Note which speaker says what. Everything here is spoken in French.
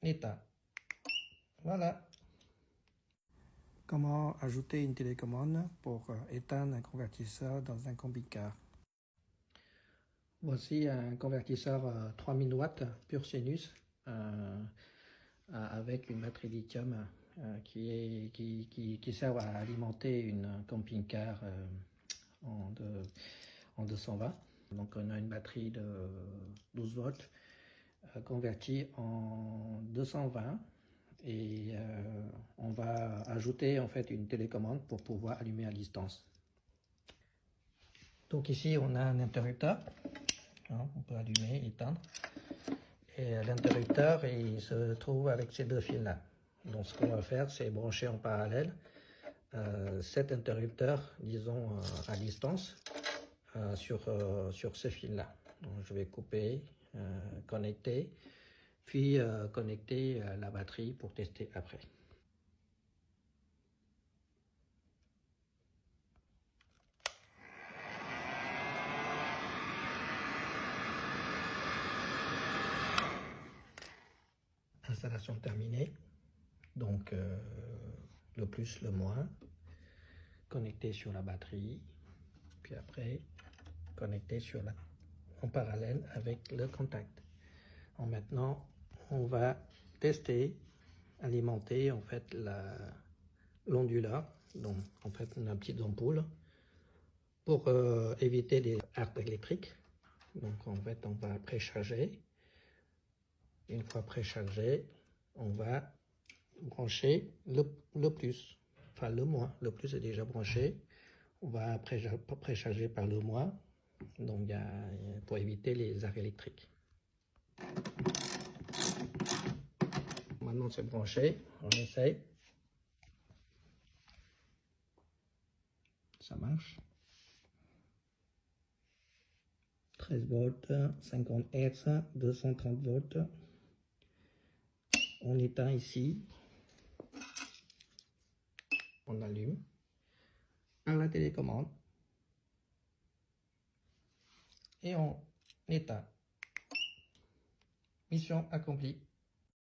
Speaker 1: éteint. Voilà. Comment ajouter une télécommande pour éteindre un convertisseur dans un camping-car. Voici un convertisseur 3000 watts pur sinus avec une batterie lithium qui sert à alimenter une camping-car en 220. Donc on a une batterie de 12 volts convertie en 220 et on va ajouter en fait une télécommande pour pouvoir allumer à distance. Donc ici on a un interrupteur, hein, on peut allumer, éteindre. Et l'interrupteur il se trouve avec ces deux fils là. Donc ce qu'on va faire c'est brancher en parallèle cet interrupteur, disons à distance, sur ce fil là. Donc je vais couper, connecter, puis connecter la batterie pour tester après. Installation terminée. Donc le plus, le moins, connecté sur la batterie, puis après connecté en parallèle avec le contact. Maintenant, on va tester, alimenter en fait l'onduleur, donc en fait une petite ampoule pour éviter les arcs électriques. Donc en fait on va précharger. Une fois préchargé, on va brancher le plus, enfin le moins. Le plus est déjà branché. On va précharger par le moins, donc pour éviter les arcs électriques. Maintenant c'est branché, on essaye. Ça marche. 13 volts, 50 Hz, 230 volts. On éteint ici. On allume par la télécommande. Et on éteint. Mission accomplie.